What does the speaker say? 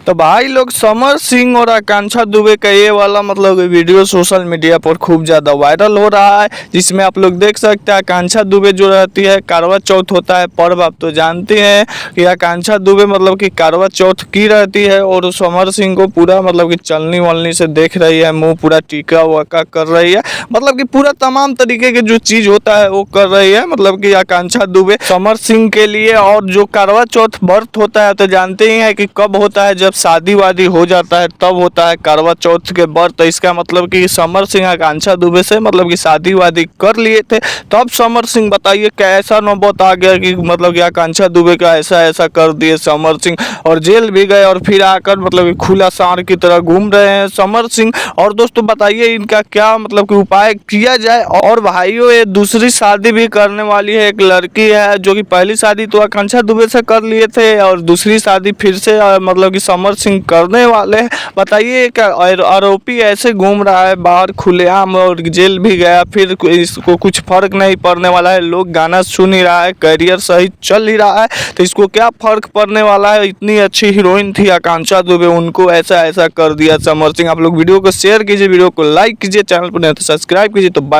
तो भाई लोग समर सिंह और आकांक्षा दुबे का ये वाला मतलब वीडियो सोशल मीडिया पर खूब ज़्यादा वायरल हो रहा है, जिसमें आप लोग देख सकते हैं आकांक्षा दुबे जो रहती है, करवा चौथ होता है पर्व, आप तो जानते हैं कि आकांक्षा दुबे मतलब कि करवा चौथ की रहती है और समर सिंह को पूरा मतलब कि चलनी वलनी से देख रही है, मुंह पूरा टीका वाका कर रही है, मतलब कि पूरा तमाम तरीके के जो चीज़ होता है वो कर रही है, मतलब कि आकांक्षा दुबे समर सिंह के लिए। और जो करवा चौथ व्रत होता है तो जानते ही हैं कि कब होता है, जब शादी वादी हो जाता है तब होता है करवा चौथ के व्रत। तो इसका मतलब कि समर सिंह आकांक्षा दुबे से मतलब कि शादी वादी कर लिए थे, तब समर सिंह बताइए कैसा नौबत आ गया कि मतलब कि आकांक्षा दुबे का ऐसा ऐसा कर दिए समर सिंह, और जेल भी गए और फिर आकर मतलब कि खुला सांड की तरह घूम रहे हैं समर सिंह। और दोस्तों बताइए इनका क्या मतलब कि उपाय किया जाए। और भाइयों ये दूसरी शादी भी करने वाली है, एक लड़की है जो कि पहली शादी तो आकांक्षा दुबे से कर लिए थे और दूसरी शादी फिर से मतलब कि समर सिंह करने वाले हैं। बताइए क्या आरोपी ऐसे घूम रहा है बाहर खुलेआम और जेल भी गया, फिर इसको कुछ फर्क नहीं पड़ने वाला है, लोग गाना सुन ही रहा है, करियर सही चल ही रहा है, तो इसको क्या फर्क पड़ने वाला है। इतनी अच्छी हीरोइन थी आकांक्षा दुबे, उनको ऐसा ऐसा कर दिया समर सिंह। आप लोग वीडियो को शेयर कीजिए, वीडियो को लाइक कीजिए, चैनल पर नहीं तो सब्सक्राइब कीजिए। तो बाय।